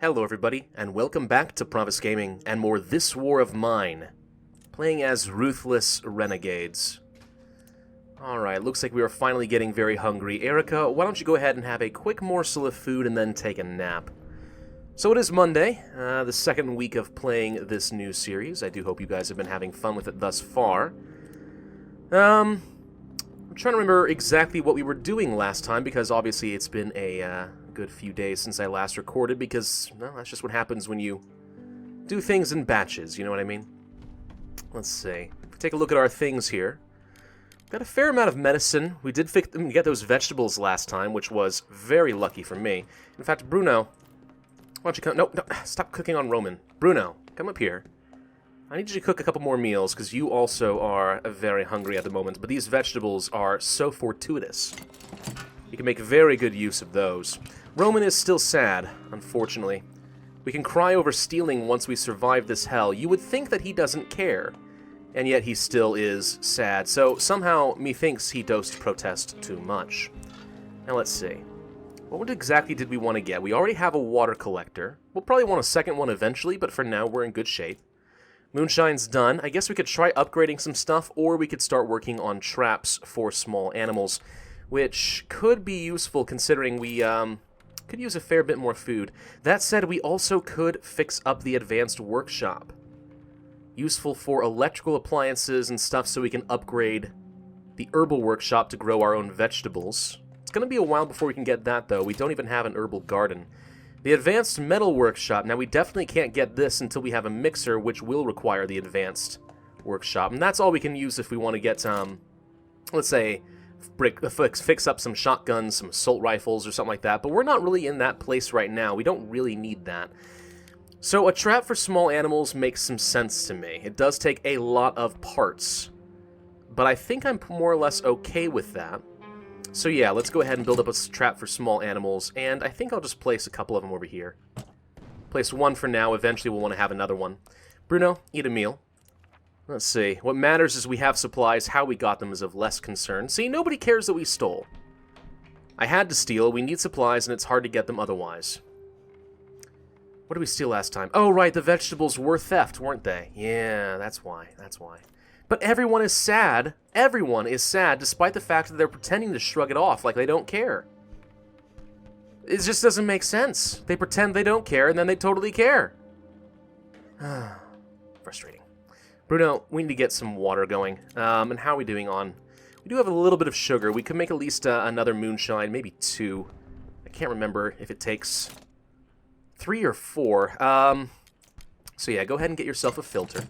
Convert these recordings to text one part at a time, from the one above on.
Hello everybody, and welcome back to Pravus Gaming and more This War of Mine, playing as Ruthless Renegades. Alright, looks like we are finally getting very hungry. Arica, why don't you go ahead and have a quick morsel of food and then take a nap. So it is Monday, the second week of playing this new series. I do hope you guys have been having fun with it thus far. I'm trying to remember exactly what we were doing last time, because obviously it's been a good few days since I last recorded, because, well, that's just what happens when you do things in batches, you know what I mean? Let's see. If we take a look at our things here, got a fair amount of medicine. We did get those vegetables last time, which was very lucky for me. In fact, Bruno, why don't you come... No, stop cooking on Roman. Bruno, come up here. I need you to cook a couple more meals, because you also are very hungry at the moment, but these vegetables are so fortuitous. You can make very good use of those. Roman is still sad, unfortunately. We can cry over stealing once we survive this hell. You would think that he doesn't care, and yet he still is sad. So somehow, methinks he doesn't protest too much. Now let's see. What exactly did we want to get? We already have a water collector. We'll probably want a second one eventually, but for now we're in good shape. Moonshine's done. I guess we could try upgrading some stuff, or we could start working on traps for small animals, which could be useful considering we could use a fair bit more food. That said, we also could fix up the advanced workshop. Useful for electrical appliances and stuff, so we can upgrade the herbal workshop to grow our own vegetables. It's going to be a while before we can get that, though. We don't even have an herbal garden. The advanced metal workshop. Now, we definitely can't get this until we have a mixer, which will require the advanced workshop. And that's all we can use if we want to get, let's say, fix up some shotguns, some assault rifles, or something like that. But we're not really in that place right now. We don't really need that. So a trap for small animals makes some sense to me. It does take a lot of parts, but I think I'm more or less okay with that. So yeah, let's go ahead and build up a trap for small animals, and I think I'll just place a couple of them over here. Place one for now. Eventually we'll want to have another one. Bruno, eat a meal. Let's see. What matters is we have supplies. How we got them is of less concern. See, nobody cares that we stole. I had to steal. We need supplies, and it's hard to get them otherwise. What did we steal last time? Oh, right, the vegetables were theft, weren't they? Yeah, that's why. That's why. But everyone is sad. Everyone is sad, despite the fact that they're pretending to shrug it off like they don't care. It just doesn't make sense. They pretend they don't care, and then they totally care. Frustrating. Bruno, we need to get some water going. And how are we doing on... We do have a little bit of sugar. We could make at least another moonshine, maybe 2. I can't remember if it takes 3 or 4. So yeah, go ahead and get yourself a filter.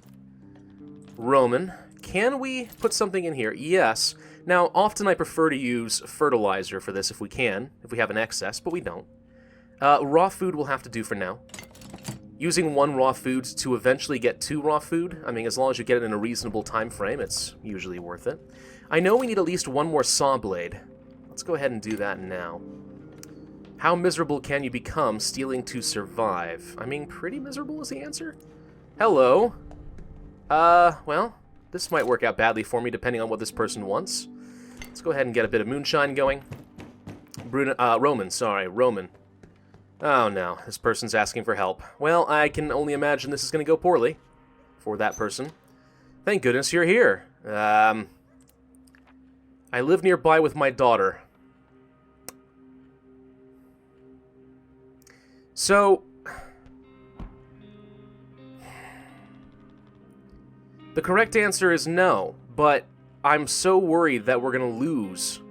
Roman, can we put something in here? Yes. Now, often I prefer to use fertilizer for this if we can, if we have an excess, but we don't. Raw food will have to do for now. Using 1 raw food to eventually get 2 raw food, I mean, as long as you get it in a reasonable time frame, it's usually worth it. I know we need at least 1 more saw blade. Let's go ahead and do that now. How miserable can you become stealing to survive? I mean, pretty miserable is the answer. Hello. Well, this might work out badly for me depending on what this person wants. Let's go ahead and get a bit of moonshine going. Roman. Oh no, this person's asking for help. Well, I can only imagine this is going to go poorly for that person. Thank goodness you're here. I live nearby with my daughter. So... the correct answer is no, but I'm so worried that we're going to lose.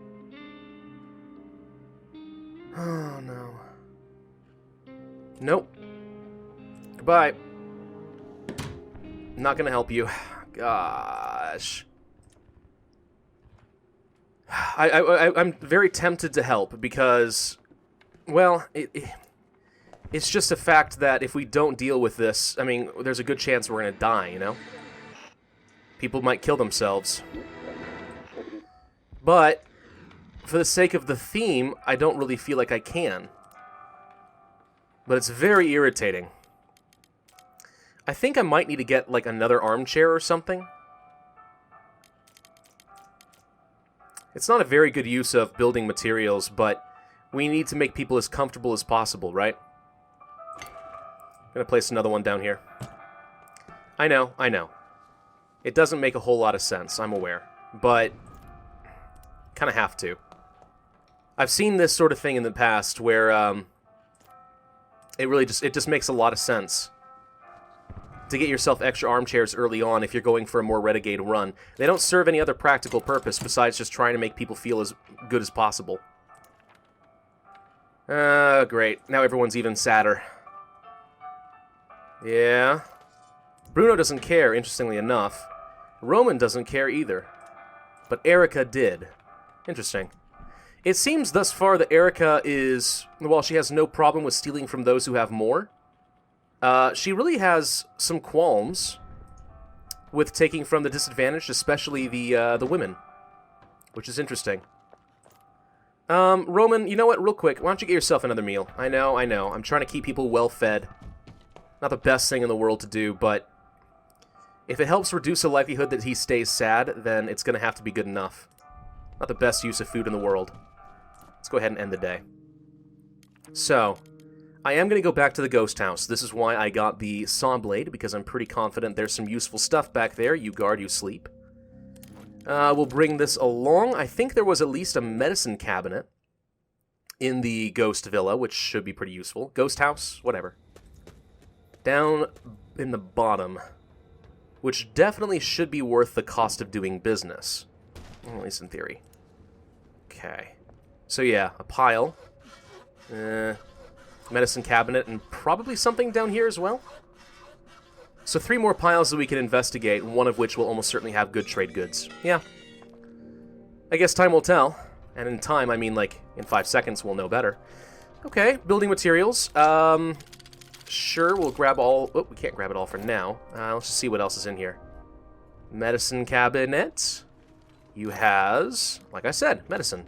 Oh no. Nope. Goodbye. Not gonna help you. Gosh. I'm very tempted to help because, well, it's just a fact that if we don't deal with this, I mean, there's a good chance we're gonna die, you know? People might kill themselves. But, for the sake of the theme, I don't really feel like I can. But it's very irritating. I think I might need to get, like, another armchair or something. It's not a very good use of building materials, but we need to make people as comfortable as possible, right? Gonna place another one down here. I know. It doesn't make a whole lot of sense, I'm aware. But, kind of have to. I've seen this sort of thing in the past where, it just makes a lot of sense to get yourself extra armchairs early on if you're going for a more Renegade run. They don't serve any other practical purpose besides just trying to make people feel as good as possible. Great. Now everyone's even sadder. Yeah. Bruno doesn't care, interestingly enough. Roman doesn't care either. But Arica did. Interesting. It seems thus far that Arica is, while she has no problem with stealing from those who have more, she really has some qualms with taking from the disadvantaged, especially the women, which is interesting. Roman, you know what, real quick, why don't you get yourself another meal? I know, I'm trying to keep people well-fed. Not the best thing in the world to do, but if it helps reduce the likelihood that he stays sad, then it's going to have to be good enough. Not the best use of food in the world. Let's go ahead and end the day. So, I am going to go back to the ghost house. This is why I got the saw blade, because I'm pretty confident there's some useful stuff back there. You guard, you sleep. We'll bring this along. I think there was at least a medicine cabinet in the ghost villa, which should be pretty useful. Ghost house, whatever. Down in the bottom, which definitely should be worth the cost of doing business. At least in theory. Okay. So yeah, a pile. Medicine cabinet, and probably something down here as well. So 3 more piles that we can investigate, one of which will almost certainly have good trade goods. Yeah. I guess time will tell. And in time, I mean like in 5 seconds we'll know better. Okay, building materials. Sure, we'll grab all... Oh, we can't grab it all for now. Let's just see what else is in here. Medicine cabinet. You has, like I said, medicine.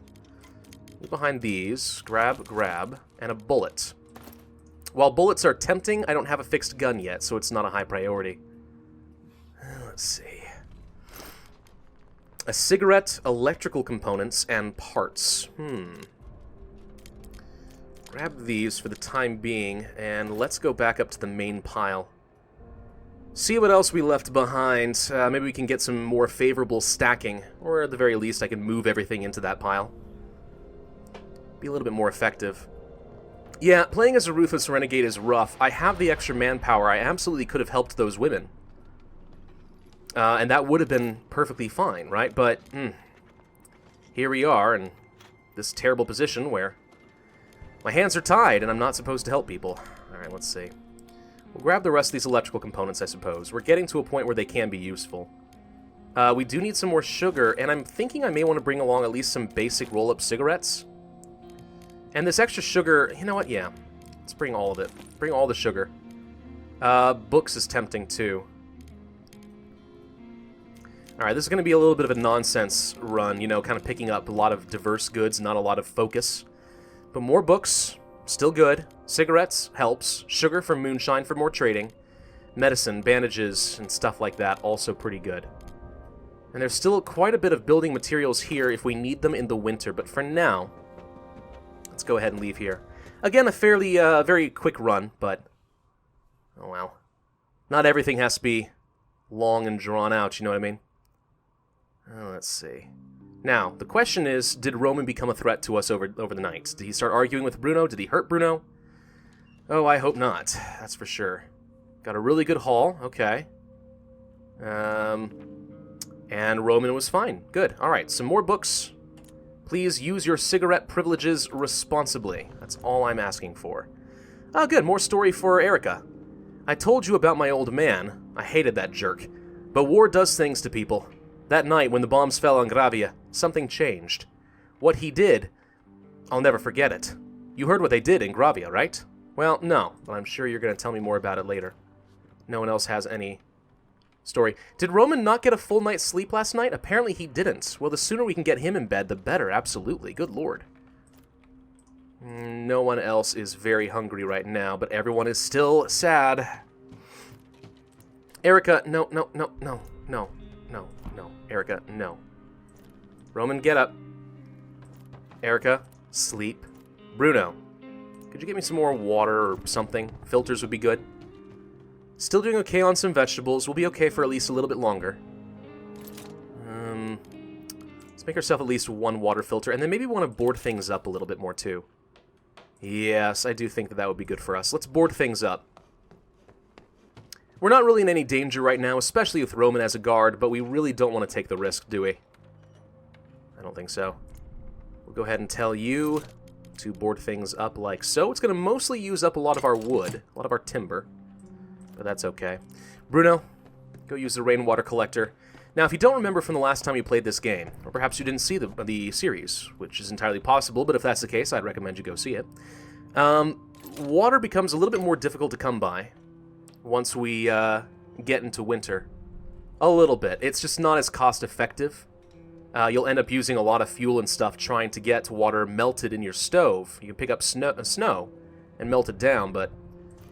Behind these, grab, and a bullet. While bullets are tempting, I don't have a fixed gun yet, so it's not a high priority. Let's see. A cigarette, electrical components, and parts. Grab these for the time being, and let's go back up to the main pile. See what else we left behind. Maybe we can get some more favorable stacking, or at the very least I can move everything into that pile. Be a little bit more effective. Yeah, playing as a Ruthless Renegade is rough. I have the extra manpower. I absolutely could have helped those women. And that would have been perfectly fine, right? But, here we are in this terrible position where my hands are tied and I'm not supposed to help people. Alright, let's see. We'll grab the rest of these electrical components, I suppose. We're getting to a point where they can be useful. We do need some more sugar, and I'm thinking I may want to bring along at least some basic roll-up cigarettes. And this extra sugar, you know what, yeah. Let's bring all of it. Bring all the sugar. Books is tempting, too. Alright, this is going to be a little bit of a nonsense run, you know, kind of picking up a lot of diverse goods, not a lot of focus. But more books, still good. Cigarettes, helps. Sugar for moonshine for more trading. Medicine, bandages, and stuff like that, also pretty good. And there's still quite a bit of building materials here if we need them in the winter, but for now, let's go ahead and leave here. Again, a fairly, very quick run, but, oh well. Not everything has to be long and drawn out, you know what I mean? Let's see. Now, the question is, did Roman become a threat to us over the night? Did he start arguing with Bruno? Did he hurt Bruno? Oh, I hope not. That's for sure. Got a really good haul. Okay. And Roman was fine. Good. Alright, some more books. Please use your cigarette privileges responsibly. That's all I'm asking for. Oh, good. More story for Arica. I told you about my old man. I hated that jerk. But war does things to people. That night, when the bombs fell on Gravia, something changed. What he did, I'll never forget it. You heard what they did in Gravia, right? Well, no, but I'm sure you're going to tell me more about it later. No one else has any story. Did Roman not get a full night's sleep last night? Apparently he didn't. Well, the sooner we can get him in bed, the better, absolutely. Good lord. No one else is very hungry right now, but everyone is still sad. Arica, no. Arica, no. Roman, get up. Arica, sleep. Bruno, could you get me some more water or something? Filters would be good. Still doing okay on some vegetables. We'll be okay for at least a little bit longer. Let's make ourselves at least one water filter, and then maybe want to board things up a little bit more, too. Yes, I do think that that would be good for us. Let's board things up. We're not really in any danger right now, especially with Roman as a guard, but we really don't want to take the risk, do we? I don't think so. We'll go ahead and tell you to board things up like so. It's going to mostly use up a lot of our wood, a lot of our timber, but that's okay. Bruno, go use the rainwater collector. Now, if you don't remember from the last time you played this game, or perhaps you didn't see the series, which is entirely possible, but if that's the case, I'd recommend you go see it. Water becomes a little bit more difficult to come by once we get into winter. A little bit. It's just not as cost-effective. You'll end up using a lot of fuel and stuff trying to get water melted in your stove. You can pick up snow and melt it down, but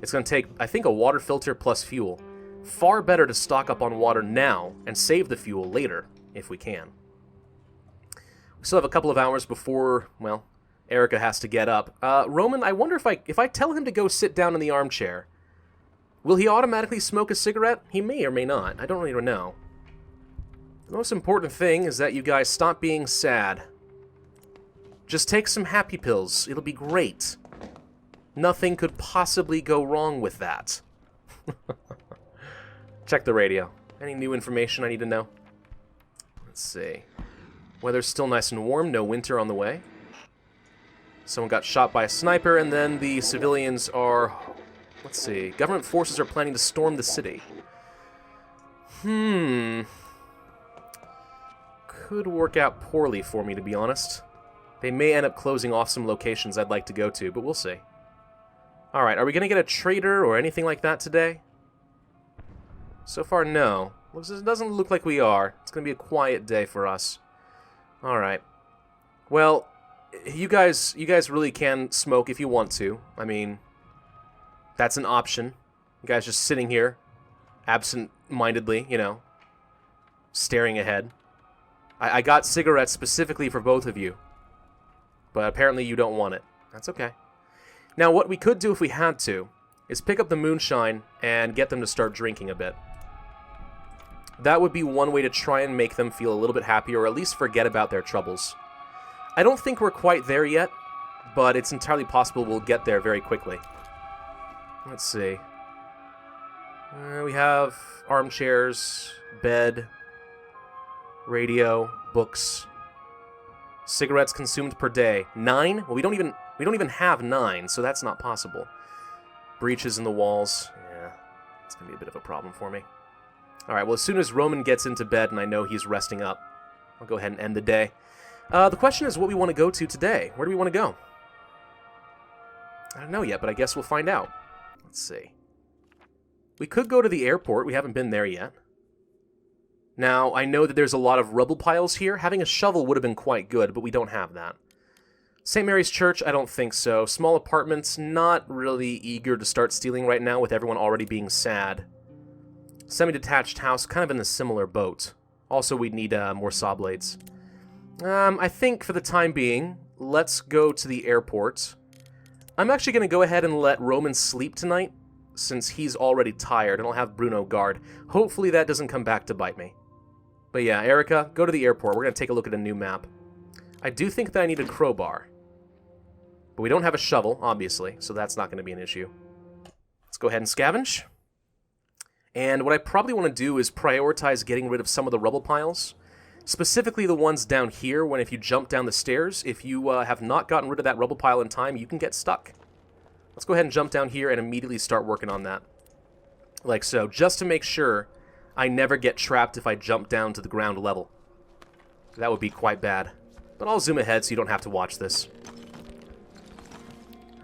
it's going to take, I think, a water filter plus fuel. Far better to stock up on water now and save the fuel later, if we can. We still have a couple of hours before, well, Arica has to get up. Roman, I wonder if I tell him to go sit down in the armchair, will he automatically smoke a cigarette? He may or may not. I don't really know. The most important thing is that you guys stop being sad. Just take some happy pills. It'll be great. Nothing could possibly go wrong with that. Check the radio. Any new information I need to know? Let's see. Weather's still nice and warm. No winter on the way. Someone got shot by a sniper, and then the civilians are... Let's see. Government forces are planning to storm the city. Could work out poorly for me, to be honest. They may end up closing off some locations I'd like to go to, but we'll see. Alright, are we going to get a trader or anything like that today? So far, no. It doesn't look like we are. It's going to be a quiet day for us. Alright. Well, you guys really can smoke if you want to. I mean, that's an option. You guys just sitting here, absent-mindedly, you know, staring ahead. I got cigarettes specifically for both of you. But apparently you don't want it. That's okay. Now, what we could do if we had to is pick up the moonshine and get them to start drinking a bit. That would be one way to try and make them feel a little bit happier, or at least forget about their troubles. I don't think we're quite there yet, but it's entirely possible we'll get there very quickly. Let's see. We have armchairs, bed, radio, books, cigarettes consumed per day. 9? Well, we don't even have 9, so that's not possible. Breaches in the walls. Yeah, it's gonna be a bit of a problem for me. Alright, well, as soon as Roman gets into bed and I know he's resting up, I'll go ahead and end the day. The question is what we want to go to today. Where do we want to go? I don't know yet, but I guess we'll find out. Let's see. We could go to the airport. We haven't been there yet. Now, I know that there's a lot of rubble piles here. Having a shovel would have been quite good, but we don't have that. St. Mary's Church, I don't think so. Small apartments, not really eager to start stealing right now with everyone already being sad. Semi-detached house, kind of in the similar boat. Also, we'd need more saw blades. I think for the time being, let's go to the airport. I'm actually going to go ahead and let Roman sleep tonight, since he's already tired, and I'll have Bruno guard. Hopefully that doesn't come back to bite me. But yeah, Arica, go to the airport. We're going to take a look at a new map. I do think that I need a crowbar. But we don't have a shovel, obviously, so that's not going to be an issue. Let's go ahead and scavenge. And what I probably want to do is prioritize getting rid of some of the rubble piles. Specifically the ones down here, when if you jump down the stairs, if you have not gotten rid of that rubble pile in time, you can get stuck. Let's go ahead and jump down here and immediately start working on that. Like so, just to make sure I never get trapped if I jump down to the ground level. That would be quite bad. But I'll zoom ahead so you don't have to watch this.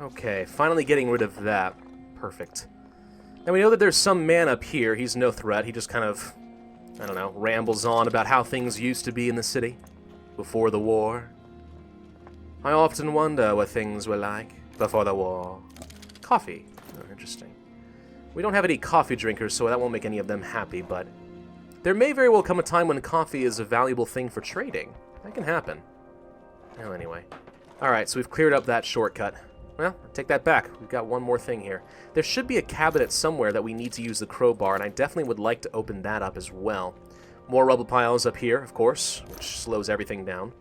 Okay, finally getting rid of that. Perfect. Now we know that there's some man up here. He's no threat. He just kind of, I don't know, rambles on about how things used to be in the city before the war. I often wonder what things were like before the war. Coffee. Oh, interesting. We don't have any coffee drinkers, so that won't make any of them happy, but there may very well come a time when coffee is a valuable thing for trading. That can happen. Well, anyway. Alright, so we've cleared up that shortcut. Well, I take that back. We've got one more thing here. There should be a cabinet somewhere that we need to use the crowbar, and I definitely would like to open that up as well. More rubble piles up here, of course, which slows everything down.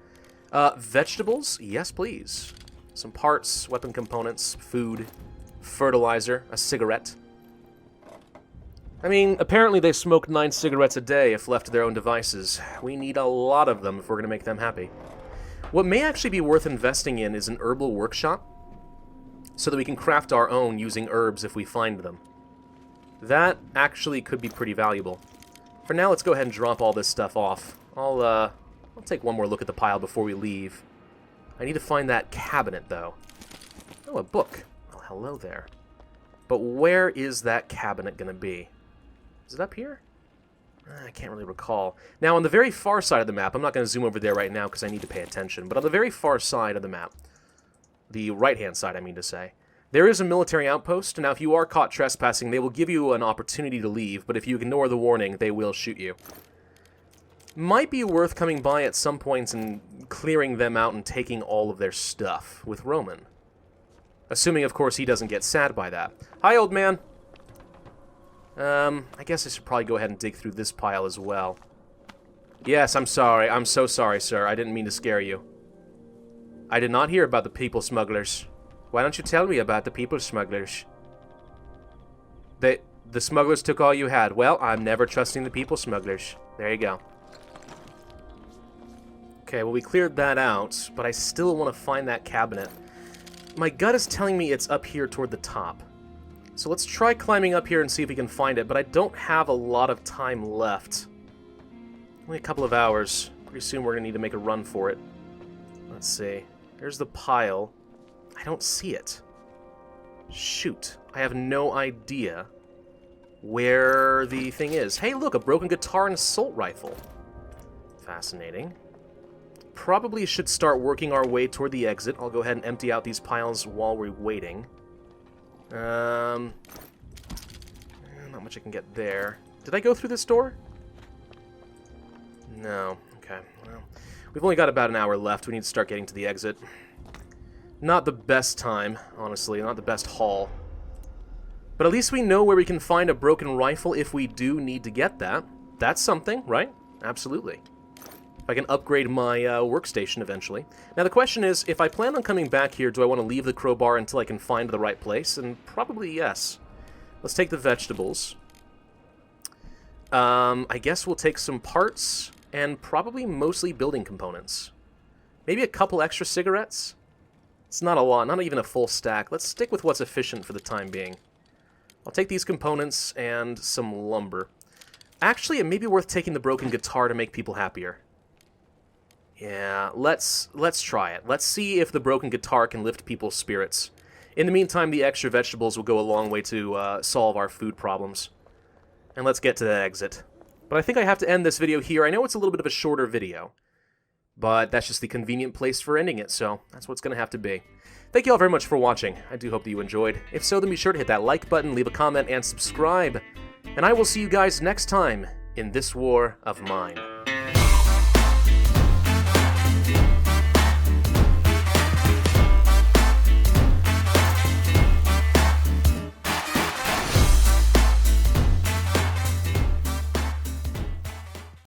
Vegetables? Yes, please. Some parts, weapon components, food, fertilizer, a cigarette. I mean, apparently they smoke 9 cigarettes a day if left to their own devices. We need a lot of them if we're going to make them happy. What may actually be worth investing in is an herbal workshop, so that we can craft our own using herbs if we find them. That actually could be pretty valuable. For now, let's go ahead and drop all this stuff off. I'll take one more look at the pile before we leave. I need to find that cabinet, though. Oh, a book. Oh, hello there. But where is that cabinet going to be? Is it up here? I can't really recall. Now, on the very far side of the map, I'm not going to zoom over there right now because I need to pay attention, but on the very far side of the map, the right-hand side, I mean to say, there is a military outpost. Now, if you are caught trespassing, they will give you an opportunity to leave, but if you ignore the warning, they will shoot you. Might be worth coming by at some points and clearing them out and taking all of their stuff with Roman. Assuming, of course, he doesn't get sad by that. Hi, old man! I guess I should probably go ahead and dig through this pile as well. Yes, I'm sorry. I'm so sorry, sir. I didn't mean to scare you. I did not hear about the people smugglers. Why don't you tell me about the people smugglers? The smugglers took all you had. Well, I'm never trusting the people smugglers. There you go. Okay, well, we cleared that out, but I still want to find that cabinet. My gut is telling me it's up here toward the top. So let's try climbing up here and see if we can find it, but I don't have a lot of time left. Only a couple of hours. Pretty soon we're going to need to make a run for it. Let's see. There's the pile. I don't see it. Shoot. I have no idea where the thing is. Hey, look, a broken guitar and assault rifle. Fascinating. Probably should start working our way toward the exit. I'll go ahead and empty out these piles while we're waiting. Not much I can get there. Did I go through this door? No. Okay. Well, we've only got about an hour left. We need to start getting to the exit. Not the best time, honestly. Not the best haul. But at least we know where we can find a broken rifle if we do need to get that. That's something, right? Absolutely. If I can upgrade my workstation eventually. Now the question is, if I plan on coming back here, do I want to leave the crowbar until I can find the right place? And probably yes. Let's take the vegetables. I guess we'll take some parts, and probably mostly building components. Maybe a couple extra cigarettes? It's not a lot, not even a full stack. Let's stick with what's efficient for the time being. I'll take these components and some lumber. Actually, it may be worth taking the broken guitar to make people happier. Yeah, let's try it. Let's see if the broken guitar can lift people's spirits. In the meantime, the extra vegetables will go a long way to solve our food problems. And let's get to the exit. But I think I have to end this video here. I know it's a little bit of a shorter video, but that's just the convenient place for ending it, so that's what's going to have to be. Thank you all very much for watching. I do hope that you enjoyed. If so, then be sure to hit that like button, leave a comment, and subscribe. And I will see you guys next time in this war of mine.